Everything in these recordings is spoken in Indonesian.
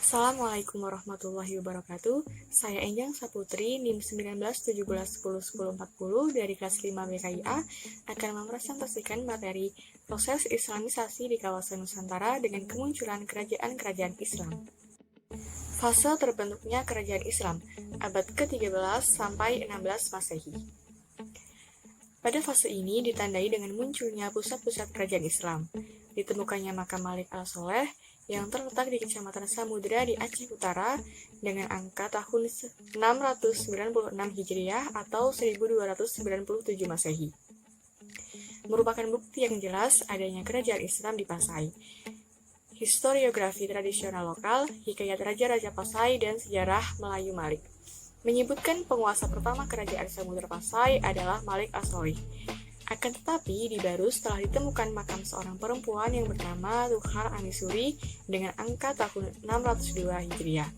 Assalamualaikum warahmatullahi wabarakatuh. Saya Enjang Saputri, NIM 1917101040 dari kelas 5 BKIA akan mempresentasikan materi proses Islamisasi di kawasan Nusantara dengan kemunculan kerajaan-kerajaan Islam. Fase terbentuknya kerajaan Islam, abad ke-13 sampai 16 Masehi. Pada fase ini ditandai dengan munculnya pusat-pusat kerajaan Islam. Ditemukannya makam Malik al-Soleh yang terletak di Kecamatan Samudra di Aceh Utara dengan angka tahun 696 Hijriah atau 1297 Masehi. Merupakan bukti yang jelas adanya kerajaan Islam di Pasai. Historiografi tradisional lokal, hikayat raja-raja Pasai, dan sejarah Melayu Malik menyebutkan penguasa pertama kerajaan Samudra Pasai adalah Malik al-Soleh. Akan tetapi, di Barus telah ditemukan makam seorang perempuan yang bernama Tuhar Anisuri dengan angka tahun 602 Hijriah.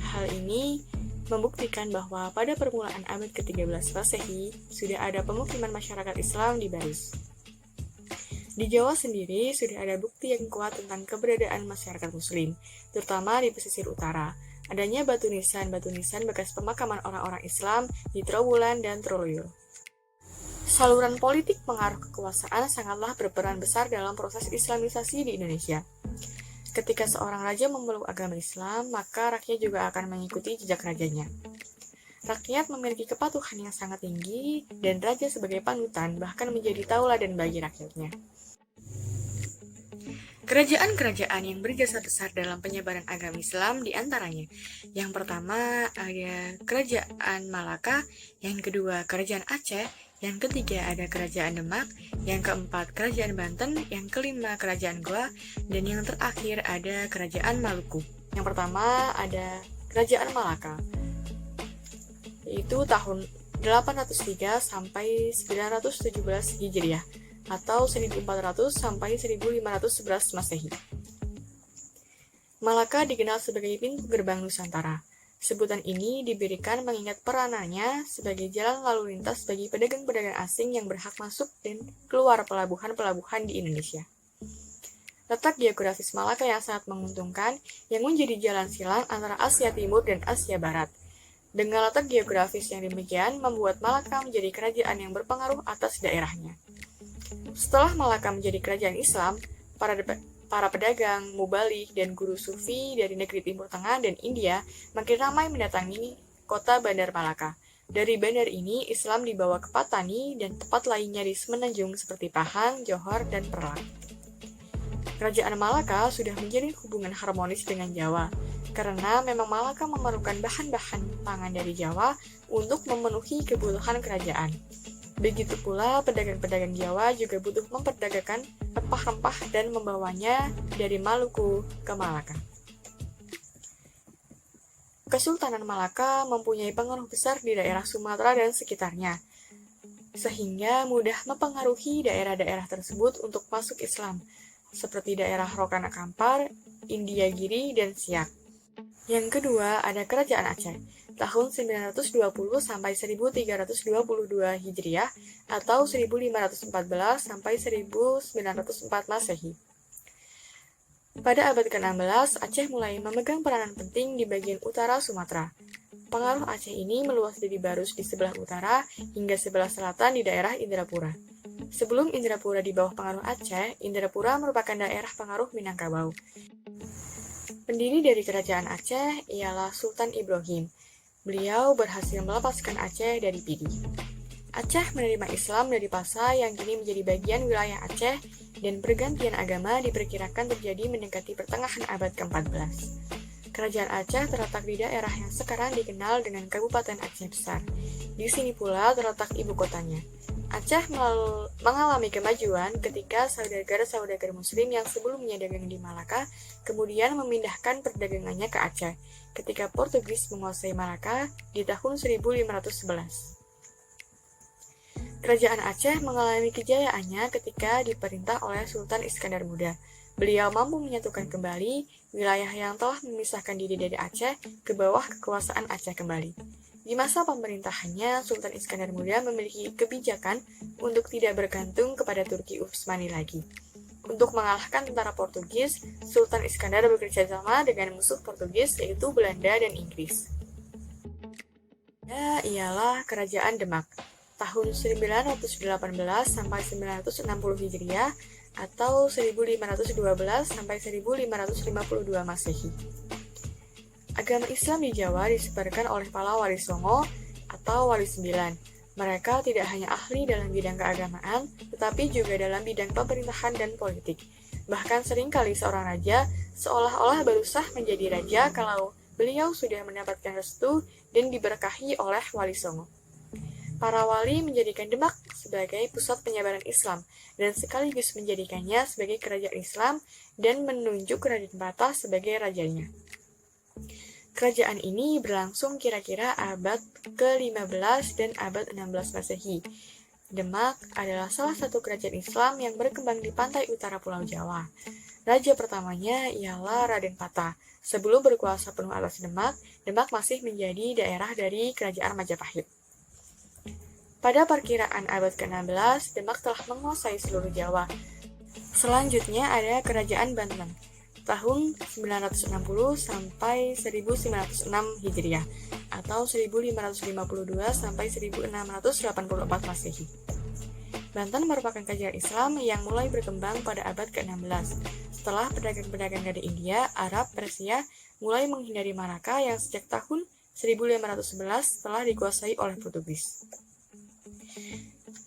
Hal ini membuktikan bahwa pada permulaan abad ke-13 Masehi sudah ada pemukiman masyarakat Islam di Barus. Di Jawa sendiri sudah ada bukti yang kuat tentang keberadaan masyarakat Muslim, terutama di pesisir utara. Adanya batu nisan bekas pemakaman orang-orang Islam di Trowulan dan Troloyo. Saluran politik pengaruh kekuasaan sangatlah berperan besar dalam proses Islamisasi di Indonesia. Ketika seorang raja memeluk agama Islam, maka rakyat juga akan mengikuti jejak rajanya. Rakyat memiliki kepatuhan yang sangat tinggi, dan raja sebagai panutan bahkan menjadi tauladan bagi rakyatnya. Kerajaan-kerajaan yang berjasa besar dalam penyebaran agama Islam diantaranya. Yang pertama ada Kerajaan Malaka, yang kedua Kerajaan Aceh, yang ketiga ada Kerajaan Demak, yang keempat Kerajaan Banten, yang kelima Kerajaan Goa, dan yang terakhir ada Kerajaan Maluku. Yang pertama ada Kerajaan Malaka, yaitu tahun 803 sampai 917 Hijriah atau 1400 sampai 1511 Masehi. Malaka dikenal sebagai pintu gerbang Nusantara. Sebutan ini diberikan mengingat peranannya sebagai jalan lalu lintas bagi pedagang-pedagang asing yang berhak masuk dan keluar pelabuhan-pelabuhan di Indonesia. Letak geografis Malaka yang sangat menguntungkan yang menjadi jalan silang antara Asia Timur dan Asia Barat. Dengan letak geografis yang demikian membuat Malaka menjadi kerajaan yang berpengaruh atas daerahnya. Setelah Malaka menjadi kerajaan Islam, para pedagang, mubalik, dan guru sufi dari negeri Timur Tengah dan India makin ramai mendatangi kota Bandar Malaka. Dari bandar ini, Islam dibawa ke Patani dan tempat lainnya di semenanjung seperti Pahang, Johor, dan Perlak. Kerajaan Malaka sudah menjalin hubungan harmonis dengan Jawa, karena memang Malaka memerlukan bahan-bahan pangan dari Jawa untuk memenuhi kebutuhan kerajaan. Begitu pula pedagang-pedagang Jawa juga butuh memperdagangkan rempah-rempah dan membawanya dari Maluku ke Malaka. Kesultanan Malaka mempunyai pengaruh besar di daerah Sumatera dan sekitarnya, sehingga mudah mempengaruhi daerah-daerah tersebut untuk masuk Islam, seperti daerah Rokana Kampar, Indiagiri, dan Siak. Yang kedua ada Kerajaan Aceh, tahun 920 sampai 1322 Hijriah atau 1514 sampai 1904 Masehi. Pada abad ke-16, Aceh mulai memegang peranan penting di bagian utara Sumatera. Pengaruh Aceh ini meluas dari Barus di sebelah utara hingga sebelah selatan di daerah Indrapura. Sebelum Indrapura di bawah pengaruh Aceh, Indrapura merupakan daerah pengaruh Minangkabau. Pendiri dari Kerajaan Aceh ialah Sultan Ibrahim. Beliau berhasil melepaskan Aceh dari Pidi. Aceh menerima Islam dari Pasai yang kini menjadi bagian wilayah Aceh, dan pergantian agama diperkirakan terjadi mendekati pertengahan abad ke-14. Kerajaan Aceh terletak di daerah yang sekarang dikenal dengan Kabupaten Aceh Besar. Di sini pula terletak ibu kotanya. Aceh mengalami kemajuan ketika saudagar-saudagar Muslim yang sebelumnya dagang di Malaka kemudian memindahkan perdagangannya ke Aceh ketika Portugis menguasai Malaka di tahun 1511. Kerajaan Aceh mengalami kejayaannya ketika diperintah oleh Sultan Iskandar Muda. Beliau mampu menyatukan kembali wilayah yang telah memisahkan diri dari Aceh ke bawah kekuasaan Aceh kembali. Di masa pemerintahannya, Sultan Iskandar Muda memiliki kebijakan untuk tidak bergantung kepada Turki Utsmani lagi. Untuk mengalahkan tentara Portugis, Sultan Iskandar bekerja sama dengan musuh Portugis yaitu Belanda dan Inggris. Ialah Kerajaan Demak tahun 918 sampai 960 Hijriah atau 1512 sampai 1552 Masehi. Agama Islam di Jawa disebarkan oleh para wali songo atau wali sembilan. Mereka tidak hanya ahli dalam bidang keagamaan, tetapi juga dalam bidang pemerintahan dan politik. Bahkan seringkali seorang raja seolah-olah baru sah menjadi raja kalau beliau sudah mendapatkan restu dan diberkahi oleh wali songo. Para wali menjadikan Demak sebagai pusat penyebaran Islam dan sekaligus menjadikannya sebagai kerajaan Islam dan menunjuk Raden Patah sebagai rajanya. Kerajaan ini berlangsung kira-kira abad ke-15 dan abad 16 Masehi. Demak adalah salah satu kerajaan Islam yang berkembang di pantai utara Pulau Jawa. Raja pertamanya ialah Raden Patah. Sebelum berkuasa penuh atas Demak, Demak masih menjadi daerah dari Kerajaan Majapahit. Pada perkiraan abad ke-16, Demak telah menguasai seluruh Jawa. Selanjutnya ada Kerajaan Banten tahun 960 sampai 1906 Hijriah atau 1552 sampai 1684 Masehi. Banten merupakan kerajaan Islam yang mulai berkembang pada abad ke-16 setelah pedagang-pedagang dari India, Arab, Persia mulai menghindari Malaka yang sejak tahun 1511 telah dikuasai oleh Portugis.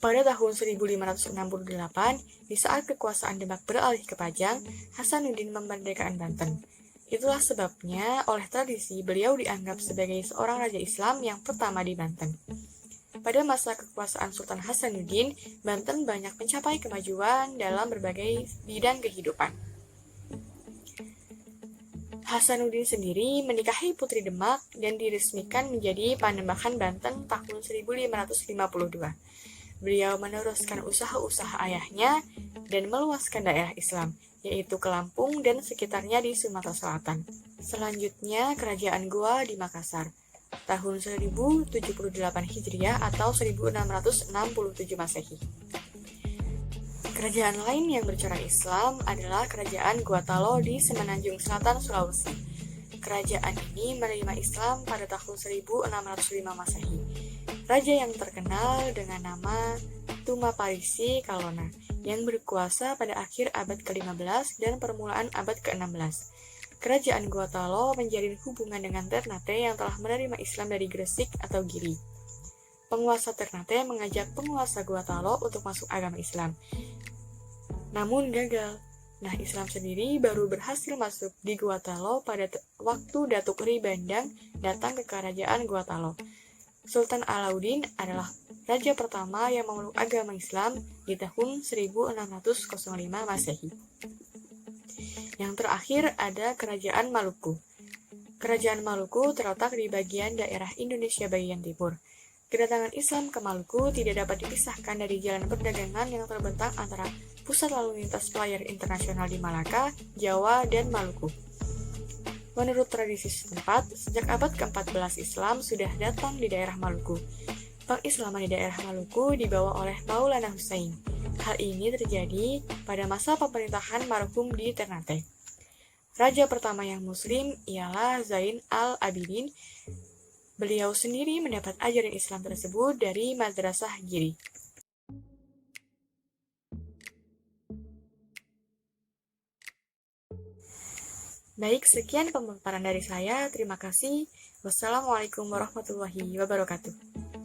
Pada tahun 1568, di saat kekuasaan Demak beralih ke Pajang, Hasanuddin memerdekakan Banten. Itulah sebabnya, oleh tradisi, beliau dianggap sebagai seorang raja Islam yang pertama di Banten. Pada masa kekuasaan Sultan Hasanuddin, Banten banyak mencapai kemajuan dalam berbagai bidang kehidupan. Hasanuddin sendiri menikahi putri Demak dan diresmikan menjadi Panembahan Banten tahun 1552. Beliau meneruskan usaha-usaha ayahnya dan meluaskan daerah Islam, yaitu ke Lampung dan sekitarnya di Sumatera Selatan. Selanjutnya, Kerajaan Goa di Makassar, tahun 1078 Hijriah atau 1667 Masehi. Kerajaan lain yang bercorak Islam adalah Kerajaan Guatalo di Semenanjung Selatan, Sulawesi. Kerajaan ini menerima Islam pada tahun 1605 Masehi. Raja yang terkenal dengan nama Tumaparisi Kalona yang berkuasa pada akhir abad ke-15 dan permulaan abad ke-16. Kerajaan Guatalo menjalin hubungan dengan Ternate yang telah menerima Islam dari Gresik atau Giri. Penguasa Ternate mengajak penguasa Guatalo untuk masuk agama Islam. Namun gagal. Nah, Islam sendiri baru berhasil masuk di Guatalo pada waktu Datuk Ri Bandang datang ke kerajaan Guatalo. Sultan Alauddin adalah raja pertama yang memeluk agama Islam di tahun 1605 Masehi. Yang terakhir ada Kerajaan Maluku. Kerajaan Maluku terletak di bagian daerah Indonesia bagian timur. Kedatangan Islam ke Maluku tidak dapat dipisahkan dari jalan perdagangan yang terbentang antara pusat lalu lintas pelayar internasional di Malaka, Jawa, dan Maluku. Menurut tradisi setempat, sejak abad ke-14 Islam sudah datang di daerah Maluku. Pengislaman di daerah Maluku dibawa oleh Maulana Hussein. Hal ini terjadi pada masa pemerintahan marhum di Ternate. Raja pertama yang muslim ialah Zain al-Abidin. Beliau sendiri mendapat ajaran Islam tersebut dari Madrasah Giri. Baik, sekian pemaparan dari saya. Terima kasih. Wassalamualaikum warahmatullahi wabarakatuh.